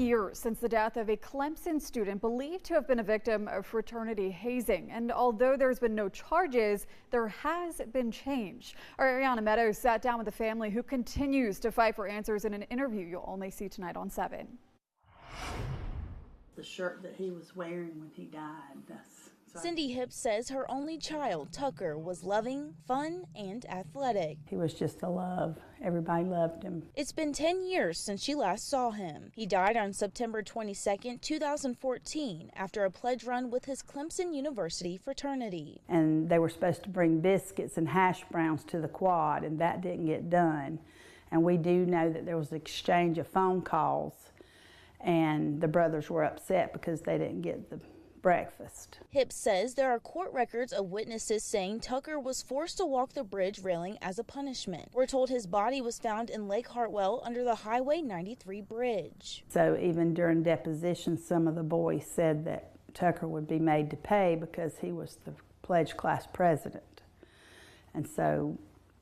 Years since the death of a Clemson student believed to have been a victim of fraternity hazing. And although there's been no charges, there has been change. Our Ariana Meadows sat down with the family who continues to fight for answers in an interview you'll only see tonight on 7. The shirt that he was wearing when he died. Cindy Hips says her only child, Tucker, was loving, fun, and athletic. He was just a love. Everybody loved him. It's been 10 years since she last saw him. He died on September 22, 2014, after a pledge run with his Clemson University fraternity. And they were supposed to bring biscuits and hash browns to the quad, and that didn't get done. And we do know that there was an exchange of phone calls, and the brothers were upset because they didn't get the breakfast. Hips says there are court records of witnesses saying Tucker was forced to walk the bridge railing as a punishment. We're told his body was found in Lake Hartwell under the Highway 93 bridge. So even during deposition, some of the boys said that Tucker would be made to pay because he was the pledge class president. And so,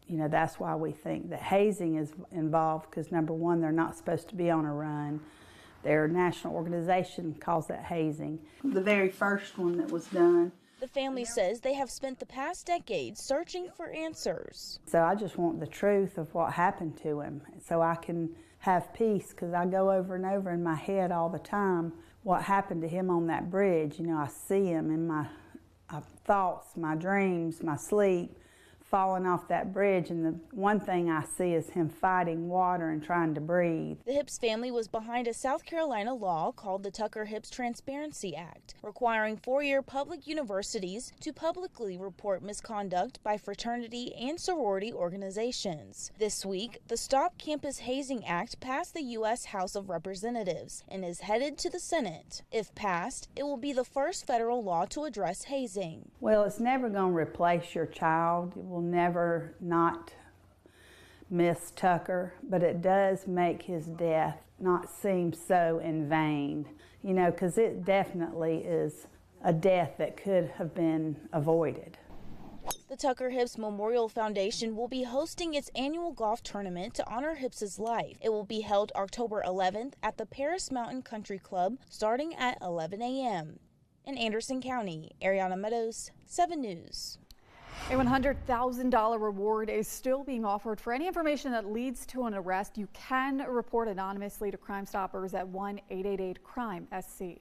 you know, that's why we think that hazing is involved, because number one, they're not supposed to be on a run. Their national organization calls that hazing. The very first one that was done. The family says they have spent the past decade searching for answers. So I just want the truth of what happened to him so I can have peace, because I go over and over in my head all the time what happened to him on that bridge. You know, I see him in my thoughts, my dreams, my sleep, falling off that bridge, and the one thing I see is him fighting water and trying to breathe. The Hips family was behind a South Carolina law called the Tucker-Hips Transparency Act, requiring four-year public universities to publicly report misconduct by fraternity and sorority organizations. This week, the Stop Campus Hazing Act passed the U.S. House of Representatives and is headed to the Senate. If passed, it will be the first federal law to address hazing. Well, it's never going to replace your child. It will never not miss Tucker, but it does make his death not seem so in vain, you know, because it definitely is a death that could have been avoided. The Tucker-Hips Memorial Foundation will be hosting its annual golf tournament to honor Hips' life. It will be held October 11th at the Paris Mountain Country Club starting at 11 a.m. In Anderson County, Ariana Meadows, 7 News. A $100,000 reward is still being offered for any information that leads to an arrest. You can report anonymously to Crime Stoppers at 1-888-CRIME-SC.